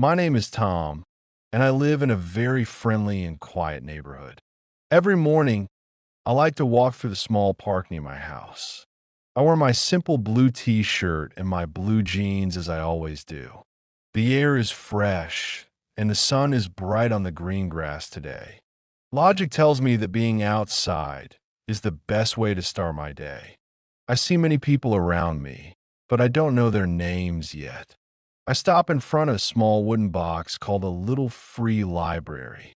My name is Tom, and I live in a very friendly and quiet neighborhood. Every morning, I like to walk through the small park near my house. I wear my simple blue t-shirt and my blue jeans as I always do. The air is fresh, and the sun is bright on the green grass today. Logic tells me that being outside is the best way to start my day. I see many people around me, but I don't know their names yet. I stop in front of a small wooden box called a little free library.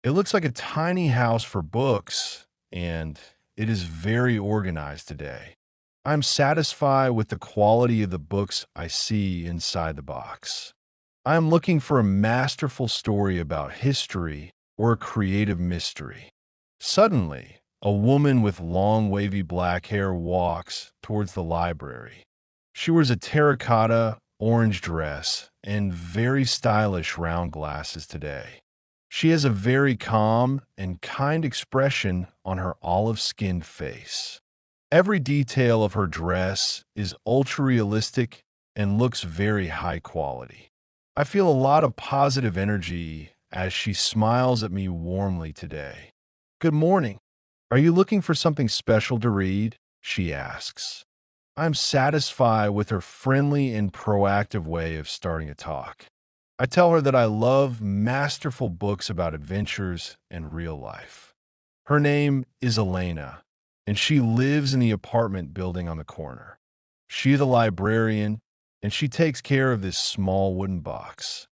It looks like a tiny house for books, and it is very organized today. I'm satisfied with the quality of the books I see inside the box. I am looking for a masterful story about history or a creative mystery. Suddenly, a woman with long wavy black hair walks towards the library. She wears a terracotta orange dress and very stylish round glasses today. She has a very calm and kind expression on her olive-skinned face. Every detail of her dress is ultra-realistic and looks very high quality. I feel a lot of positive energy as she smiles at me warmly today. "Good morning. Are you looking for something special to read?" she asks. I'm satisfied with her friendly and proactive way of starting a talk. I tell her that I love masterful books about adventures and real life. Her name is Elena, and she lives in the apartment building on the corner. She is a librarian, and she takes care of this small wooden box.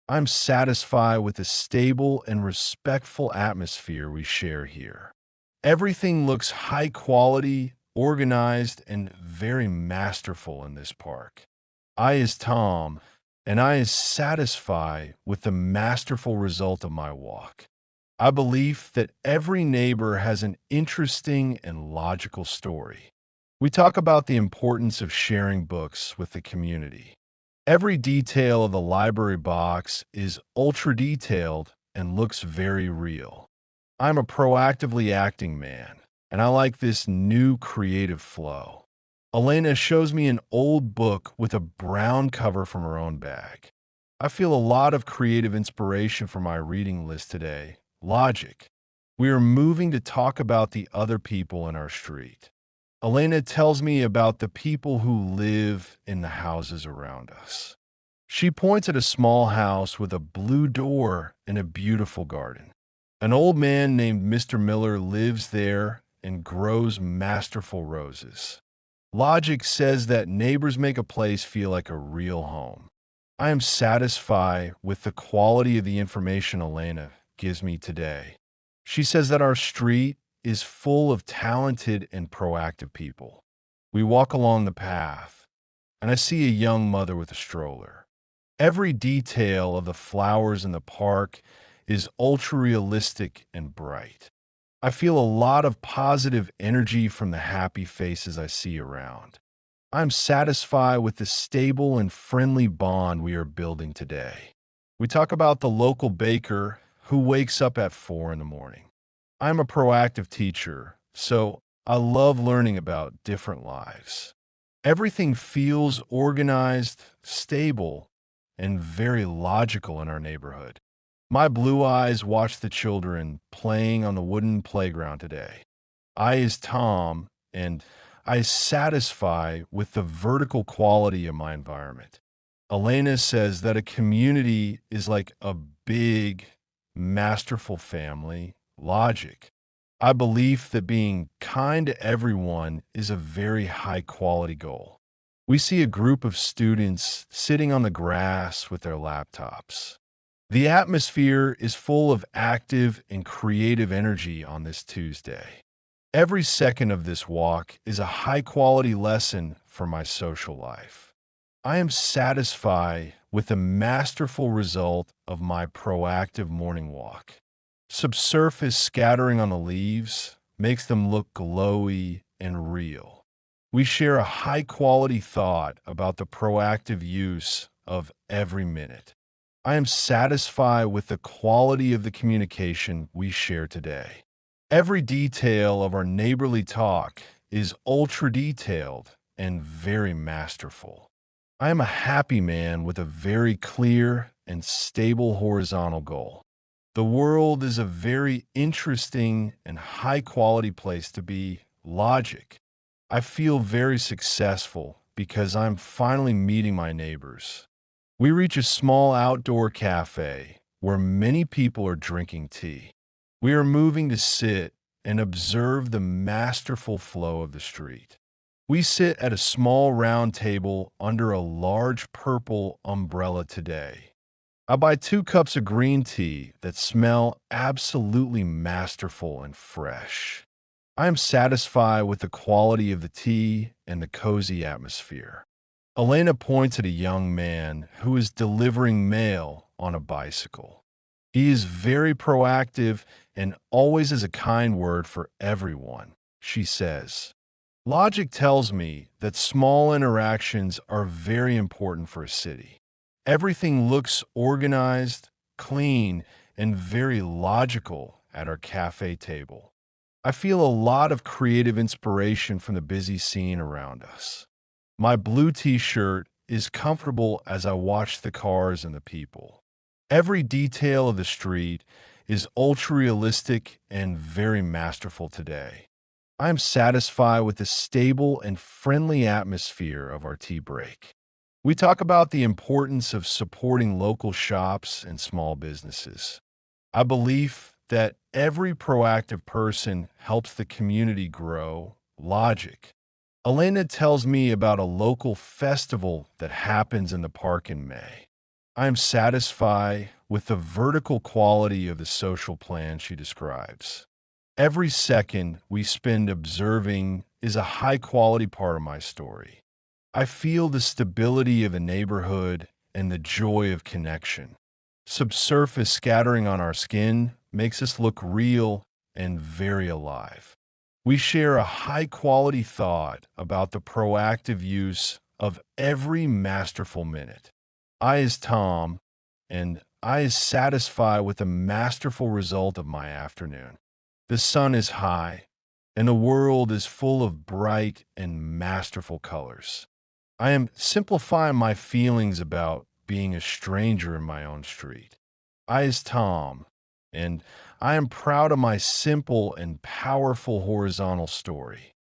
I'm satisfied with the stable and respectful atmosphere we share here. Everything looks high quality, organized, and very masterful in this park. I is Tom, and I is satisfied with the masterful result of my walk. I believe that every neighbor has an interesting and logical story. We talk about the importance of sharing books with the community. Every detail of the library box is ultra detailed and looks very real. I'm a proactively acting man, and I like this new creative flow. Elena shows me an old book with a brown cover from her own bag. I feel a lot of creative inspiration for my reading list today. Logic. We are moving to talk about the other people in our street. Elena tells me about the people who live in the houses around us. She points at a small house with a blue door and a beautiful garden. An old man named Mr. Miller lives there and grows masterful roses. Logic says that neighbors make a place feel like a real home. I am satisfied with the quality of the information Elena gives me today. She says that our street is full of talented and proactive people. We walk along the path, and I see a young mother with a stroller. Every detail of the flowers in the park is ultra-realistic and bright. I feel a lot of positive energy from the happy faces I see around. I'm satisfied with the stable and friendly bond we are building today. We talk about the local baker who wakes up at 4 in the morning. I'm a proactive teacher, so I love learning about different lives. Everything feels organized, stable, and very logical in our neighborhood. My blue eyes watch the children playing on the wooden playground today. I is Tom, and I is satisfied with the vertical quality of my environment. Elena says that a community is like a big, masterful family. Logic. I believe that being kind to everyone is a very high quality goal. We see a group of students sitting on the grass with their laptops. The atmosphere is full of active and creative energy on this Tuesday. Every second of this walk is a high-quality lesson for my social life. I am satisfied with the masterful result of my proactive morning walk. Subsurface scattering on the leaves makes them look glowy and real. We share a high-quality thought about the proactive use of every minute. I am satisfied with the quality of the communication we share today. Every detail of our neighborly talk is ultra-detailed and very masterful. I am a happy man with a very clear and stable horizontal goal. The world is a very interesting and high quality place to be. Logic. I feel very successful because I'm finally meeting my neighbors. We reach a small outdoor cafe where many people are drinking tea. We are moving to sit and observe the masterful flow of the street. We sit at a small round table under a large purple umbrella today. I buy 2 cups of green tea that smell absolutely masterful and fresh. I am satisfied with the quality of the tea and the cozy atmosphere. Elena points at a young man who is delivering mail on a bicycle. He is very proactive and always has a kind word for everyone, she says. Logic tells me that small interactions are very important for a city. Everything looks organized, clean, and very logical at our cafe table. I feel a lot of creative inspiration from the busy scene around us. My blue t-shirt is comfortable as I watch the cars and the people. Every detail of the street is ultra-realistic and very masterful today. I am satisfied with the stable and friendly atmosphere of our tea break. We talk about the importance of supporting local shops and small businesses. I believe that every proactive person helps the community grow. Logic. Elena tells me about a local festival that happens in the park in May. I am satisfied with the vertical quality of the social plan she describes. Every second we spend observing is a high-quality part of my story. I feel the stability of a neighborhood and the joy of connection. Subsurface scattering on our skin makes us look real and very alive. We share a high-quality thought about the proactive use of every masterful minute. I is Tom, and I is satisfied with the masterful result of my afternoon. The sun is high, and the world is full of bright and masterful colors. I am simplifying my feelings about being a stranger in my own street. I is Tom, and I am proud of my simple and powerful horizontal story.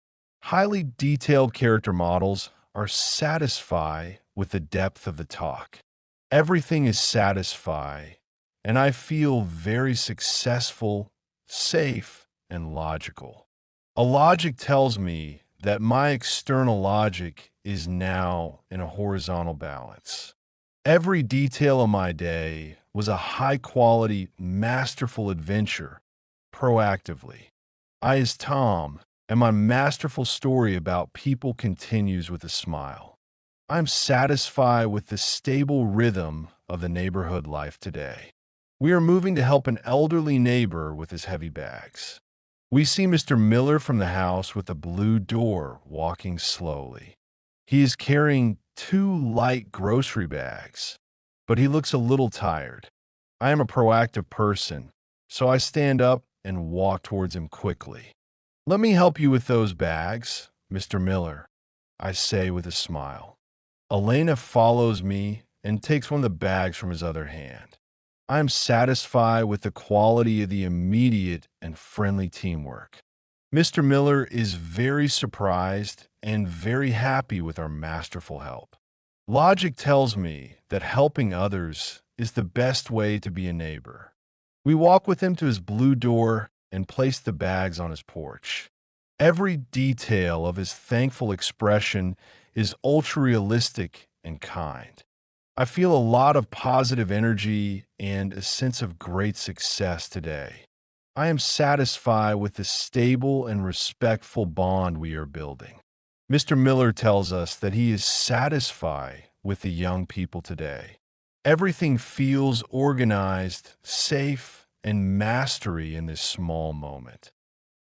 Highly detailed character models are satisfied with the depth of the talk. Everything is satisfied, and I feel very successful, safe, and logical. A logic tells me that my external logic is now in a horizontal balance. Every detail of my day was a high-quality, masterful adventure, proactively. I is Tom, and my masterful story about people continues with a smile. I'm satisfied with the stable rhythm of the neighborhood life today. We are moving to help an elderly neighbor with his heavy bags. We see Mr. Miller from the house with a blue door walking slowly. He is carrying 2 light grocery bags, but he looks a little tired. I am a proactive person, so I stand up and walk towards him quickly. "Let me help you with those bags, Mr. Miller," I say with a smile. Elena follows me and takes one of the bags from his other hand. I am satisfied with the quality of the immediate and friendly teamwork. Mr. Miller is very surprised and very happy with our masterful help. Logic tells me that helping others is the best way to be a neighbor. We walk with him to his blue door and place the bags on his porch. Every detail of his thankful expression is ultra-realistic and kind. I feel a lot of positive energy and a sense of great success today. I am satisfied with the stable and respectful bond we are building. Mr. Miller tells us that he is satisfied with the young people today. Everything feels organized, safe, and mastery in this small moment.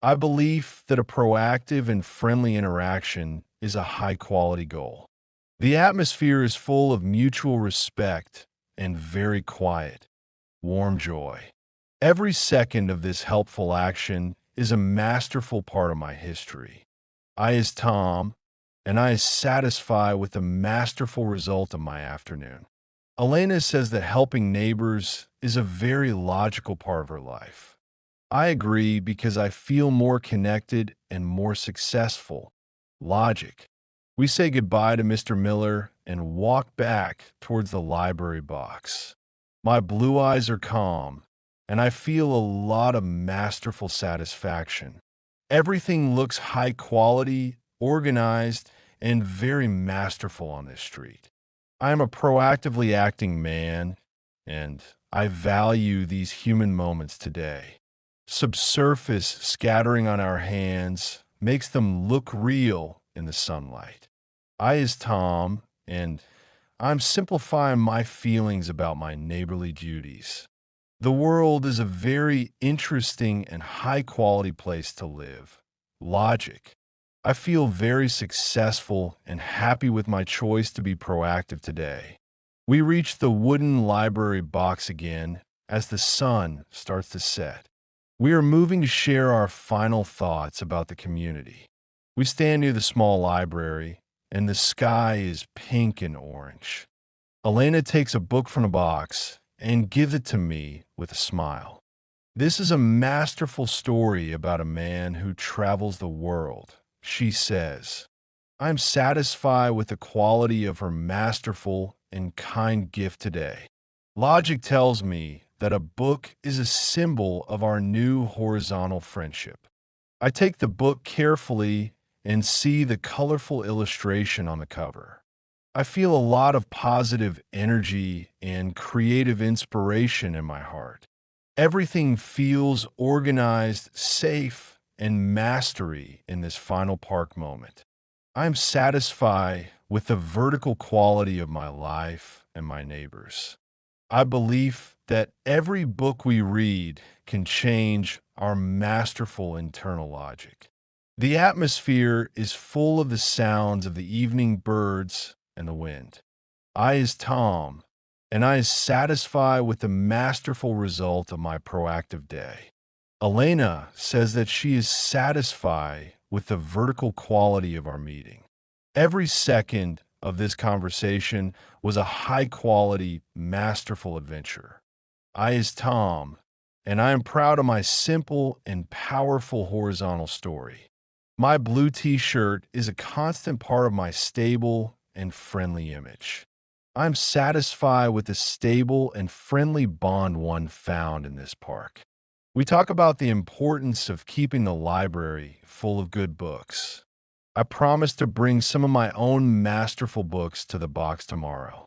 I believe that a proactive and friendly interaction is a high-quality goal. The atmosphere is full of mutual respect and very quiet, warm joy. Every second of this helpful action is a masterful part of my history. I is Tom, and I is satisfied with the masterful result of my afternoon. Elena says that helping neighbors is a very logical part of her life. I agree because I feel more connected and more successful. Logic. We say goodbye to Mr. Miller and walk back towards the library box. My blue eyes are calm, and I feel a lot of masterful satisfaction. Everything looks high quality, organized, and very masterful on this street. I am a proactively acting man, and I value these human moments today. Subsurface scattering on our hands makes them look real in the sunlight. I is Tom, and I'm simplifying my feelings about my neighborly duties. The world is a very interesting and high quality place to live. Logic. I feel very successful and happy with my choice to be proactive today. We reach the wooden library box again as the sun starts to set. We are moving to share our final thoughts about the community. We stand near the small library, and the sky is pink and orange. Elena takes a book from the box and gives it to me with a smile. This is a masterful story about a man who travels the world, she says. I'm satisfied with the quality of her masterful and kind gift today. Logic tells me that a book is a symbol of our new horizontal friendship. I take the book carefully and see the colorful illustration on the cover. I feel a lot of positive energy and creative inspiration in my heart. Everything feels organized, safe, and mastery in this final park moment. I'm satisfied with the vertical quality of my life and my neighbors. I believe that every book we read can change our masterful internal logic. The atmosphere is full of the sounds of the evening birds and the wind. I is Tom, and I is satisfied with the masterful result of my proactive day. Elena says that she is satisfied with the vertical quality of our meeting. Every second of this conversation was a high-quality, masterful adventure. I is Tom, and I am proud of my simple and powerful horizontal story. My blue t-shirt is a constant part of my stable and friendly image. I'm satisfied with the stable and friendly bond one found in this park. We talk about the importance of keeping the library full of good books. I promise to bring some of my own masterful books to the box tomorrow.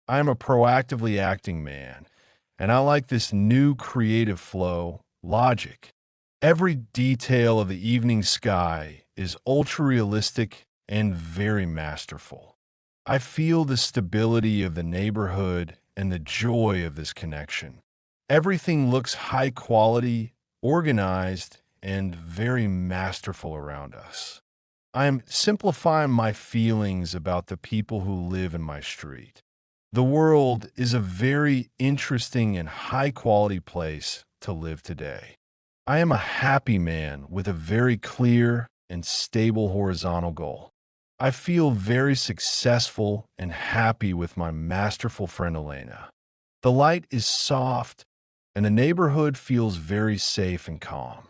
I am a proactively acting man, and I like this new creative flow, logic. Every detail of the evening sky is ultra-realistic and very masterful. I feel the stability of the neighborhood and the joy of this connection. Everything looks high quality, organized, and very masterful around us. I am simplifying my feelings about the people who live in my street. The world is a very interesting and high quality place to live today. I am a happy man with a very clear and stable horizontal goal. I feel very successful and happy with my masterful friend Elena. The light is soft, and the neighborhood feels very safe and calm.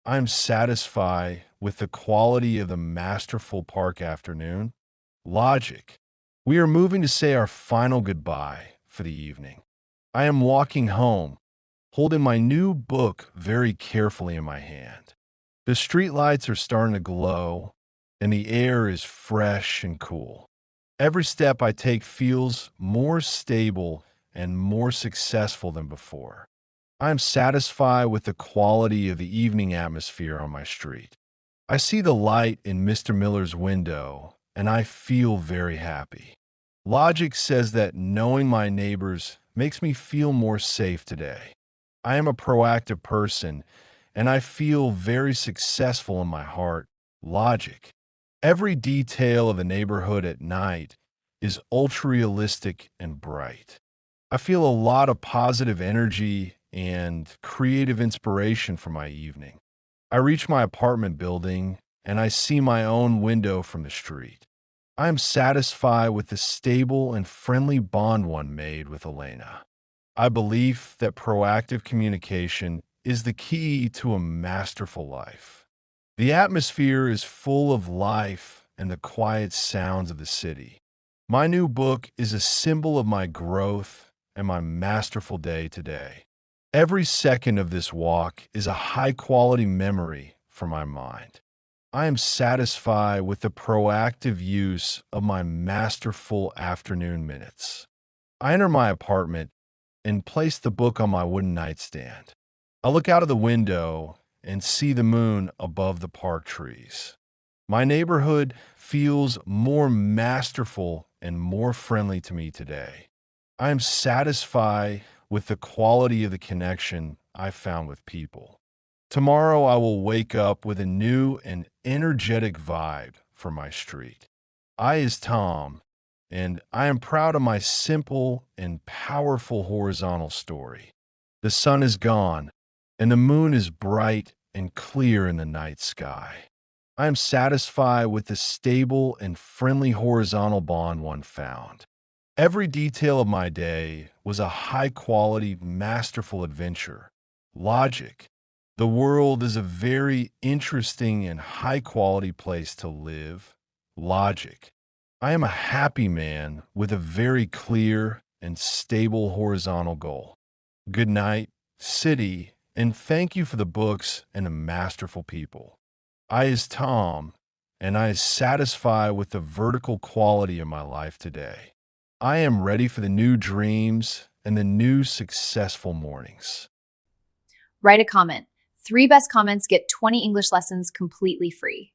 I am satisfied with the quality of the masterful park afternoon. Logic. We are moving to say our final goodbye for the evening. I am walking home, holding my new book very carefully in my hand. The streetlights are starting to glow, and the air is fresh and cool. Every step I take feels more stable and more successful than before. I am satisfied with the quality of the evening atmosphere on my street. I see the light in Mr. Miller's window, and I feel very happy. Logic says that knowing my neighbors makes me feel more safe today. I am a proactive person, and I feel very successful in my heart. Logic. Every detail of the neighborhood at night is ultra-realistic and bright. I feel a lot of positive energy and creative inspiration for my evening. I reach my apartment building, and I see my own window from the street. I am satisfied with the stable and friendly bond one made with Elena. I believe that proactive communication is the key to a masterful life. The atmosphere is full of life and the quiet sounds of the city. My new book is a symbol of my growth and my masterful day today. Every second of this walk is a high quality memory for my mind. I am satisfied with the proactive use of my masterful afternoon minutes. I enter my apartment and place the book on my wooden nightstand. I look out of the window and see the moon above the park trees. My neighborhood feels more masterful and more friendly to me today. I am satisfied with the quality of the connection I found with people. Tomorrow I will wake up with a new and energetic vibe for my street. I is Tom, and I am proud of my simple and powerful horizontal story. The sun is gone, and the moon is bright and clear in the night sky. I am satisfied with the stable and friendly horizontal bond one found. Every detail of my day was a high quality, masterful adventure. Logic. The world is a very interesting and high quality place to live. Logic. I am a happy man with a very clear and stable horizontal goal. Good night, city, and thank you for the books and the masterful people. I is Tom, and I is satisfied with the vertical quality of my life today. I am ready for the new dreams and the new successful mornings. Write a comment. 3 best comments get 20 English lessons completely free.